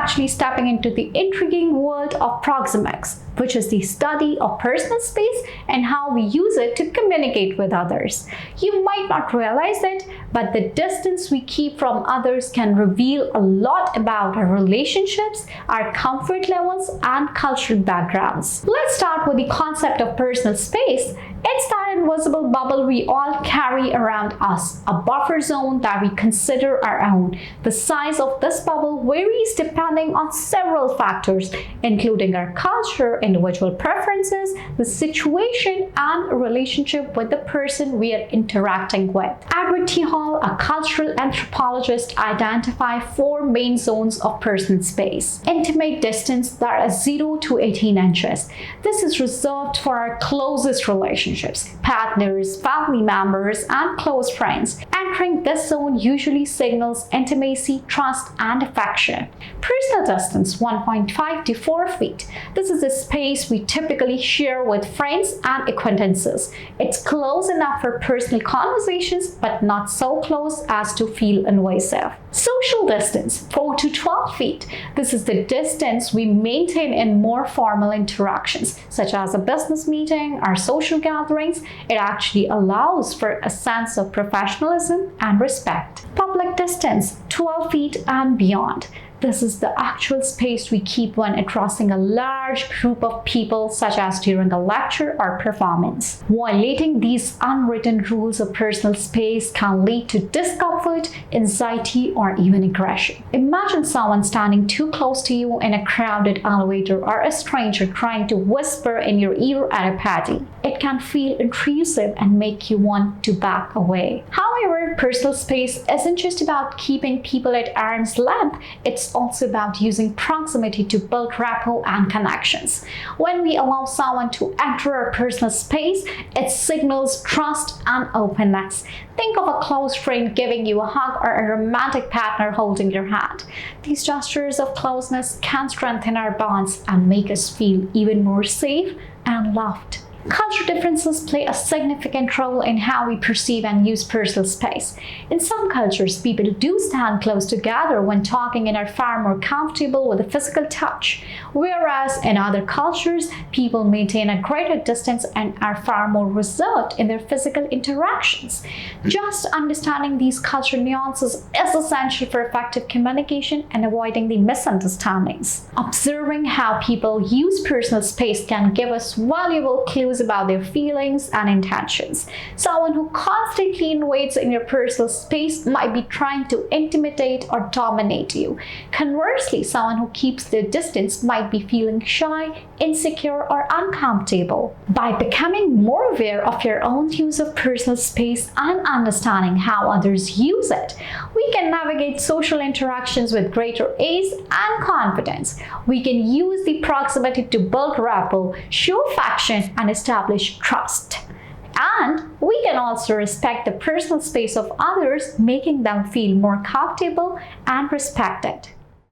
actually stepping into the intriguing world of proxemics, which is the study of personal space and how we use it to communicate with others. You might not realize it, but the distance we keep from others can reveal a lot about our relationships, our comfort levels, and cultural backgrounds. Let's start with the concept of personal space. It's that invisible bubble we all carry around us, a buffer zone that we consider our own. The size of this bubble varies depending on several factors, including our culture, individual preferences, the situation, and a relationship with the person we are interacting with. Edward T. Hall, a cultural anthropologist, identified 4 main zones of personal space. Intimate distance that is 0 to 18 inches. This is reserved for our closest relationships, partners, family members, and close friends. Entering this zone usually signals intimacy, trust, and affection. Personal distance 1.5 to 4 feet. This is a space we typically share with friends and acquaintances. It's close enough for personal conversations, but not so close as to feel invasive. Social distance 4 to 12 feet. This is the distance we maintain in more formal interactions, such as a business meeting or social gatherings. It actually allows for a sense of professionalism and respect. Public distance 12 feet and beyond. This is the actual space we keep when addressing a large group of people, such as during a lecture or performance. Violating these unwritten rules of personal space can lead to discomfort, anxiety, or even aggression. Imagine someone standing too close to you in a crowded elevator, or a stranger trying to whisper in your ear at a party. It can feel intrusive and make you want to back away. However, personal space isn't just about keeping people at arm's length. It's also about using proximity to build rapport and connections. When we allow someone to enter our personal space, it signals trust and openness. Think of a close friend giving you a hug, or a romantic partner holding your hand. These gestures of closeness can strengthen our bonds and make us feel even more safe and loved. Cultural differences play a significant role in how we perceive and use personal space. In some cultures, people do stand close together when talking and are far more comfortable with a physical touch, whereas in other cultures, people maintain a greater distance and are far more reserved in their physical interactions. Just understanding these cultural nuances is essential for effective communication and avoiding the misunderstandings. Observing how people use personal space can give us valuable clues about their feelings and intentions. Someone who constantly invades in your personal space might be trying to intimidate or dominate you. Conversely, someone who keeps their distance might be feeling shy, insecure, or uncomfortable. By becoming more aware of your own use of personal space and understanding how others use it, we can navigate social interactions with greater ease and confidence. We can use the proximity to build rapport, show affection, and establish trust. And we can also respect the personal space of others, making them feel more comfortable and respected.